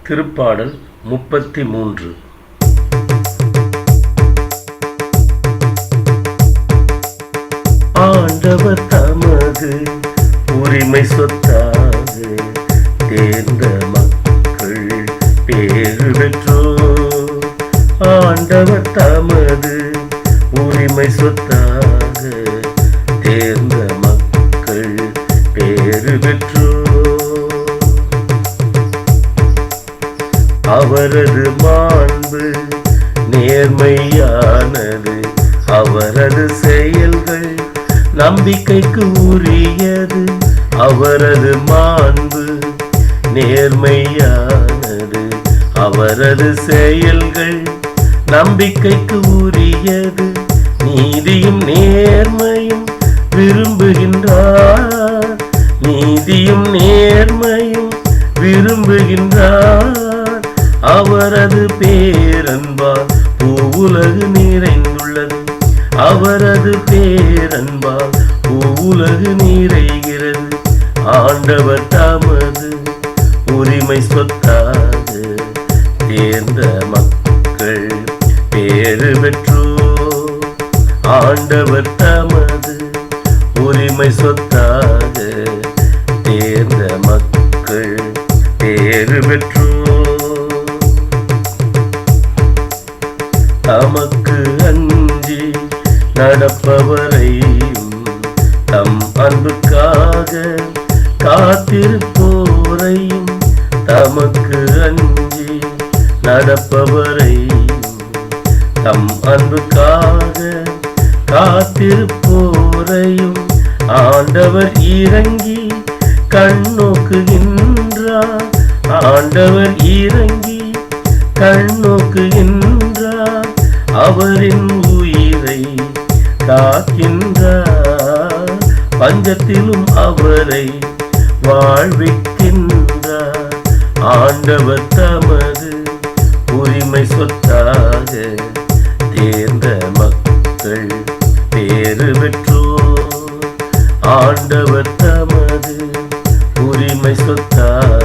திருப்பாடல் 33. ஆண்டவர் தமது உரிமை சொத்தாக தேர்ந்த மக்கள் பேறு பெற்றோர். ஆண்டவர் தமது உரிமை சொத்தாக தேர்ந்த மக்கள் பேறு பெற்றோர். அவரது மாண்பு நேர்மையானது, அவரது செயல்கள் நம்பிக்கைக்கு உரியது. அவரது மாண்பு நேர்மையானது, அவரது செயல்கள் நம்பிக்கைக்கு உரியது. நீதியும் நேர்மையும் விரும்புகின்றார், நீதியும் நேர்மையும் விரும்புகின்றார். அவரது பேரன்பால் பூவுலகு நிறைந்துள்ளது, அவரது பேரன்பால் பூவுலகு நிறைகிறது. ஆண்டவர் தமது உரிமை சொத்தாக தேர்ந்த மக்கள் பேறு பெற்றோர். ஆண்டவர் தமது உரிமை சொத்தாக தேர்ந்த மக்கள் பேறு பெற்றோர். தமக்கு அஞ்சி நடப்பவரையும் தம் அன்புக்காக காத்திருப்போரையும், தமக்கு அஞ்சி நடப்பவரையும் தம் அன்புக்காக காத்திருப்போரையும் ஆண்டவர் இறங்கி கண்ணோக்குகின்றார். ஆண்டவர் இறங்கி கண்ணோக்குகின்றார், அவரின் உயிரை காக்கின்றார். பஞ்சத்திலும் அவரை வாழ்விக்கின்றார். ஆண்டவர் தமது உரிமை சொத்தாக தேர்ந்த மக்கள் பேறு பெற்றோர். ஆண்டவர் தமது உரிமை சொத்தாக